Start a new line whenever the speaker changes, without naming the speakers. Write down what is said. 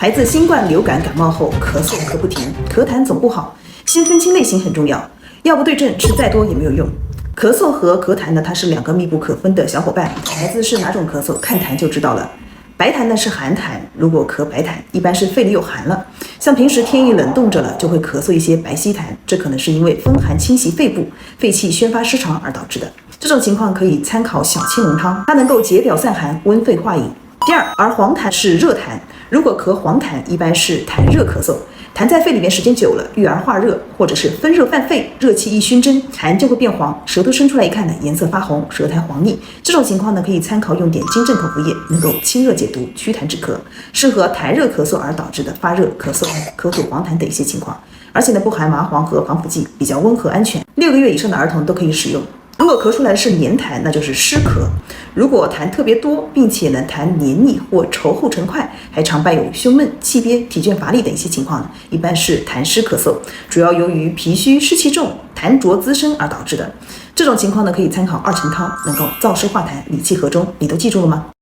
孩子新冠、流感、感冒后咳嗽咳不停，咳痰总不好，先分清类型很重要，药不对症吃再多也没有用。咳嗽和咳痰呢，它是两个密不可分的小伙伴。孩子是哪种咳嗽，看痰就知道了。白痰呢是寒痰，如果咳白痰，一般是肺里有寒了。像平时天一冷冻着了，就会咳嗽一些白稀痰，这可能是因为风寒侵袭肺部，肺气宣发失常而导致的。这种情况可以参考小青龙汤，它能够解表散寒、温肺化饮。第二，而黄痰是热痰，如果咳黄痰，一般是痰热咳嗽，痰在肺里面时间久了，郁而化热，或者是风热犯肺，热气一熏蒸，痰就会变黄，舌头伸出来一看呢，颜色发红，舌苔黄腻。这种情况呢，可以参考用点金正口服液，能够清热解毒、祛痰止咳，适合痰热咳嗽而导致的发热、咳嗽、咳吐黄痰的一些情况。而且呢，不含麻黄和防腐剂，比较温和安全，6个月以上的儿童都可以使用。如果咳出来的是黏痰，那就是湿咳。如果痰特别多，并且呢痰黏腻或稠厚成块，还常伴有胸闷、气憋、体倦乏力等一些情况呢，一般是痰湿咳嗽，主要由于脾虚湿气重、痰浊滋生而导致的。这种情况呢，可以参考2陈汤，能够燥湿化痰、理气和中。你都记住了吗？